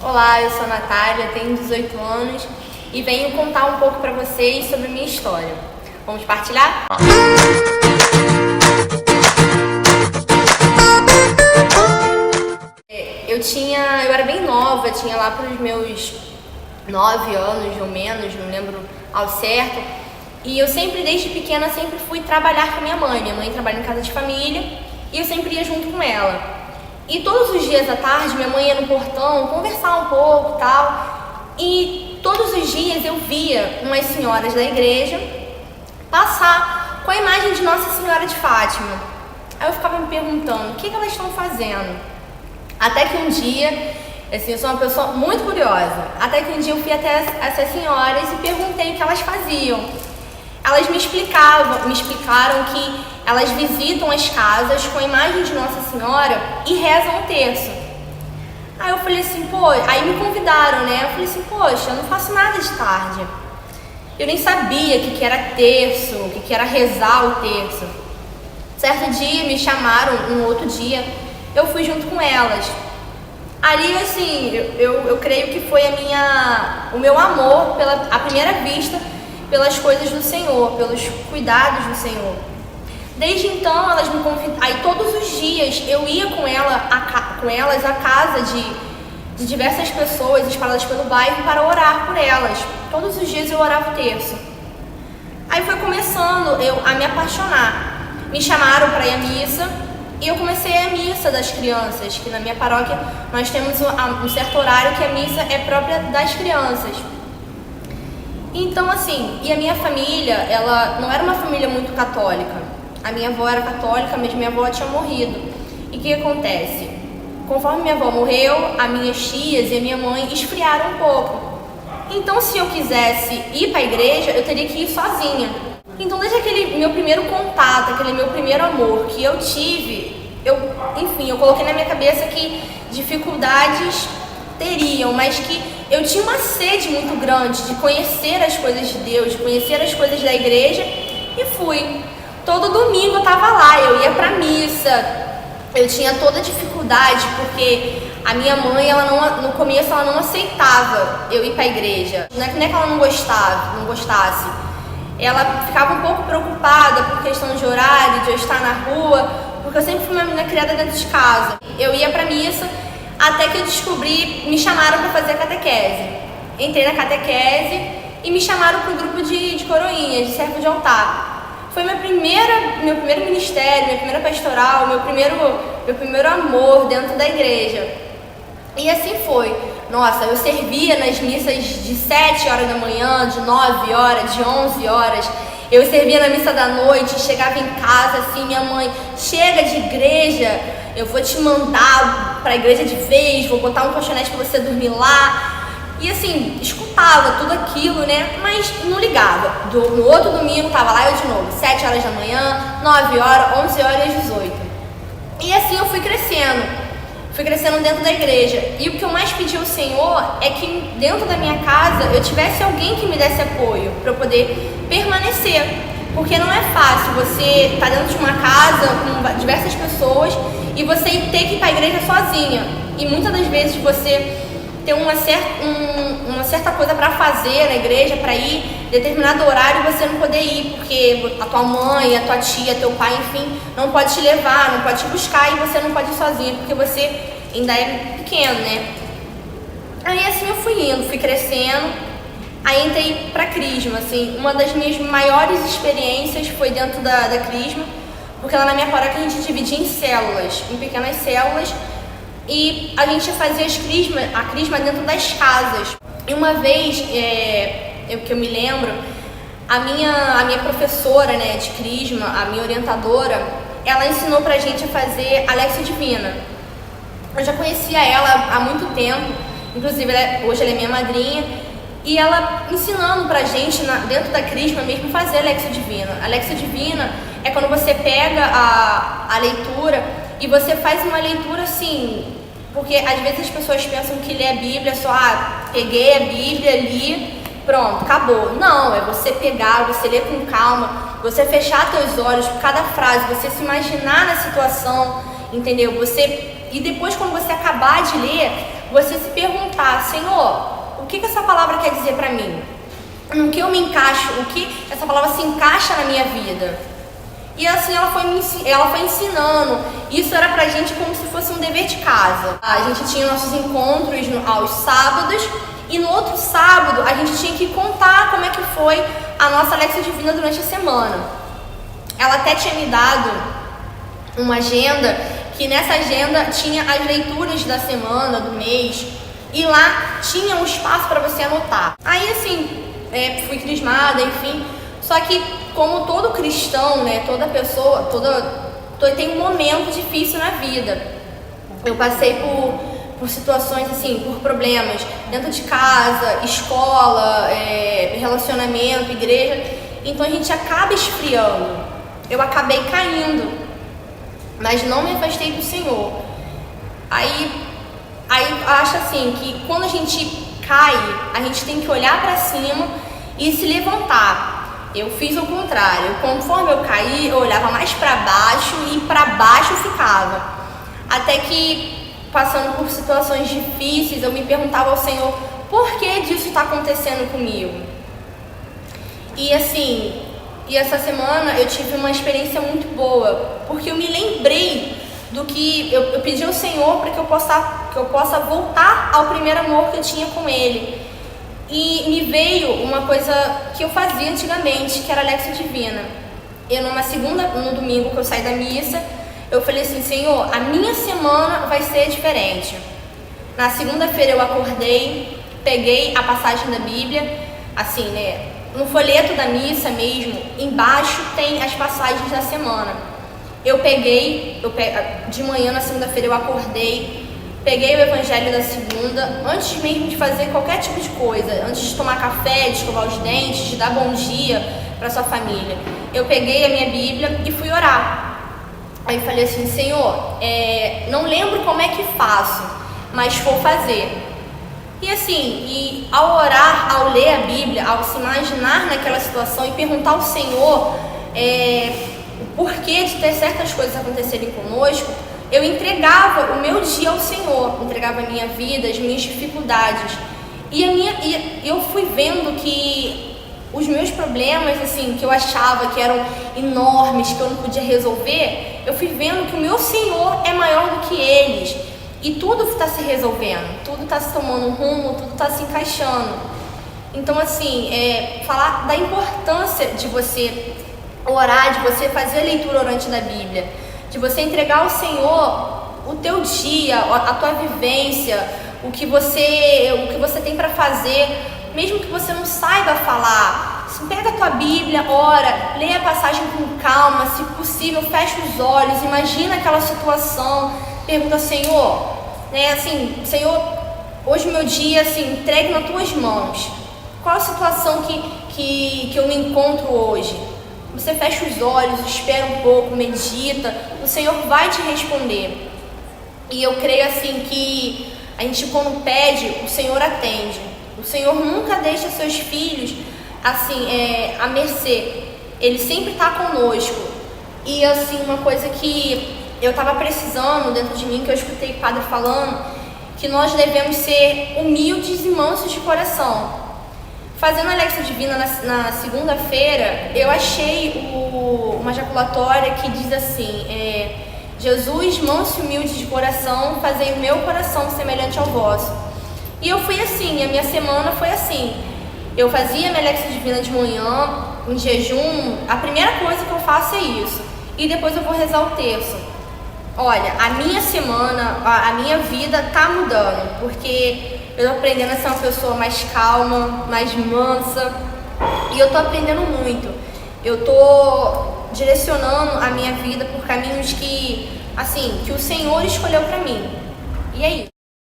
Olá, eu sou a Natália, tenho 18 anos e venho contar um pouco para vocês sobre a minha história. Vamos partilhar? Eu era bem nova, tinha lá para os meus 9 anos ou menos, não lembro ao certo. E eu desde pequena, fui trabalhar com a minha mãe. Minha mãe trabalha em casa de família e eu sempre ia junto com ela. E todos os dias à tarde, minha mãe ia no portão conversar um pouco e tal. E todos os dias eu via umas senhoras da igreja passar com a imagem de Nossa Senhora de Fátima. Aí eu ficava me perguntando, o que elas estão fazendo? Até que um dia, eu sou uma pessoa muito curiosa, até que um dia eu fui até essas senhoras e perguntei o que elas faziam. Elas me explicaram que elas visitam as casas com a imagem de Nossa Senhora e rezam o terço. Aí eu falei assim, aí me convidaram, né? Eu falei assim, poxa, eu não faço nada de tarde. Eu nem sabia o que era terço, o que era rezar o terço. Certo dia me chamaram, um outro dia, eu fui junto com elas. Ali, eu creio que foi o meu amor à primeira vista pelas coisas do Senhor, pelos cuidados do Senhor. Desde então, elas me convidaram. Aí todos os dias eu ia com elas à casa de diversas pessoas espalhadas pelo bairro para orar por elas. Todos os dias eu orava o terço. Aí foi começando a me apaixonar. Me chamaram para ir à missa e eu comecei a missa das crianças, que na minha paróquia nós temos um certo horário que a missa é própria das crianças. Então, e a minha família, ela não era uma família muito católica. A minha avó era católica, mas minha avó tinha morrido. E o que acontece? Conforme minha avó morreu, as minhas tias e a minha mãe esfriaram um pouco. Então, se eu quisesse ir para a igreja, eu teria que ir sozinha. Então, desde aquele meu primeiro contato, aquele meu primeiro amor que eu tive, eu coloquei na minha cabeça que dificuldades teriam, mas que eu tinha uma sede muito grande de conhecer as coisas de Deus, de conhecer as coisas da igreja, e fui. Todo domingo eu estava lá, eu ia para missa. Eu tinha toda dificuldade porque a minha mãe, no começo ela não aceitava eu ir para a igreja. Não é que ela não gostasse. Ela ficava um pouco preocupada por questão de horário, de eu estar na rua, porque eu sempre fui uma menina criada dentro de casa. Eu ia para missa até que eu me chamaram para fazer a catequese. Entrei na catequese e me chamaram para o grupo de coroinhas, de servo de altar. Foi meu primeiro ministério, minha primeira pastoral, meu primeiro amor dentro da igreja. E assim foi. Nossa, eu servia nas missas de 7 horas da manhã, de 9 horas, de 11 horas. Eu servia na missa da noite, chegava em casa minha mãe, chega de igreja, eu vou te mandar para a igreja de vez, vou botar um colchonete para você dormir lá. E escutava tudo aquilo, né? Mas não ligava. No outro domingo tava lá eu de novo, 7 horas da manhã, 9 horas, 11 horas e 18. E assim eu fui crescendo dentro da igreja. E o que eu mais pedi ao Senhor é que dentro da minha casa eu tivesse alguém que me desse apoio para eu poder permanecer. Porque não é fácil você estar dentro de uma casa com diversas pessoas e você ter que ir para a igreja sozinha. E muitas das vezes você ter uma certa coisa para fazer na igreja, para ir determinado horário e você não poder ir, porque a tua mãe, a tua tia, teu pai, enfim, não pode te levar, não pode te buscar e você não pode ir sozinha, porque você ainda é pequeno, né? Aí eu fui indo, fui crescendo, aí entrei pra Crisma, uma das minhas maiores experiências foi dentro da Crisma, porque lá na minha paróquia a gente dividia em células, em pequenas células, e a gente fazia a crisma dentro das casas. E uma vez, que eu me lembro, a minha professora, né, de crisma, a minha orientadora, ela ensinou pra gente a fazer a Léxio Divina. Eu já conhecia ela há muito tempo, inclusive hoje ela é minha madrinha, e ela ensinando pra gente, dentro da crisma mesmo, fazer a Léxio Divina. A Léxio Divina é quando você pega a leitura e você faz uma leitura porque às vezes as pessoas pensam que ler a Bíblia é só, peguei a Bíblia, li, pronto, acabou. Não, é você pegar, você ler com calma, você fechar teus olhos por cada frase, você se imaginar na situação, entendeu? E depois, quando você acabar de ler, você se perguntar perguntar: Senhor, o que essa palavra quer dizer para mim? No que eu me encaixo? O que essa palavra se encaixa na minha vida? E assim ela foi ensinando. Isso era pra gente como se fosse um dever de casa. A gente tinha nossos encontros aos sábados, e no outro sábado a gente tinha que contar como é que foi a nossa Léxico Divina durante a semana. Ela até tinha me dado uma agenda, que nessa agenda tinha as leituras da semana, do mês, e lá tinha um espaço para você anotar. Aí assim, fui crismada, enfim. Só que como todo cristão, né, toda pessoa, tem um momento difícil na vida. Eu passei por situações assim, por problemas dentro de casa, escola, relacionamento, igreja. Então a gente acaba esfriando. Eu acabei caindo, mas não me afastei do Senhor. Aí acho assim que quando a gente cai, a gente tem que olhar para cima e se levantar. Eu fiz o contrário. Conforme eu caí, eu olhava mais para baixo e para baixo ficava. Até que, passando por situações difíceis, eu me perguntava ao Senhor: por que disso está acontecendo comigo? E assim, essa semana eu tive uma experiência muito boa, porque eu me lembrei do que eu pedi ao Senhor para que eu possa voltar ao primeiro amor que eu tinha com Ele. E me veio uma coisa que eu fazia antigamente, que era a Léxico Divina. No domingo que eu saí da missa, eu falei assim: Senhor, a minha semana vai ser diferente. Na segunda-feira eu acordei, peguei a passagem da Bíblia, assim, né, no folheto da missa mesmo, embaixo tem as passagens da semana. De manhã na segunda-feira eu acordei, peguei o evangelho da segunda, antes mesmo de fazer qualquer tipo de coisa, antes de tomar café, de escovar os dentes, de dar bom dia para sua família. Eu peguei a minha Bíblia e fui orar. Aí falei assim: Senhor, não lembro como é que faço, mas vou fazer. E assim, ao orar, ao ler a Bíblia, ao se imaginar naquela situação e perguntar ao Senhor o porquê de ter certas coisas acontecerem conosco, eu entregava o meu dia ao Senhor, entregava a minha vida, as minhas dificuldades. E eu fui vendo que os meus problemas, assim, que eu achava que eram enormes, que eu não podia resolver, eu fui vendo que o meu Senhor é maior do que eles. E tudo está se resolvendo, tudo está se tomando um rumo, tudo está se encaixando. Então, assim, falar da importância de você orar, de você fazer a leitura orante da Bíblia, de você entregar ao Senhor o teu dia, a tua vivência, o que você tem para fazer, mesmo que você não saiba falar. Pega a tua Bíblia, ora, lê a passagem com calma, se possível, fecha os olhos, imagina aquela situação, pergunta: Senhor, Senhor, hoje meu dia, assim, entregue nas tuas mãos. Qual a situação que eu me encontro hoje? Você fecha os olhos, espera um pouco, medita, o Senhor vai te responder. E eu creio assim que a gente, quando pede, o Senhor atende. O Senhor nunca deixa seus filhos assim, à mercê. Ele sempre está conosco. E assim, uma coisa que eu estava precisando dentro de mim, que eu escutei o padre falando, que nós devemos ser humildes e mansos de coração. Fazendo a Léxico Divina na segunda-feira, eu achei uma jaculatória que diz assim: Jesus, manso e humilde de coração, fazei o meu coração semelhante ao vosso. E eu fui assim, a minha semana foi assim. Eu fazia a minha Léxico Divina de manhã, em jejum, a primeira coisa que eu faço é isso. E depois eu vou rezar o terço. Olha, a minha semana, a minha vida tá mudando, porque eu tô aprendendo a ser uma pessoa mais calma, mais mansa, e eu tô aprendendo muito. Eu tô direcionando a minha vida por caminhos que o Senhor escolheu pra mim. E é isso.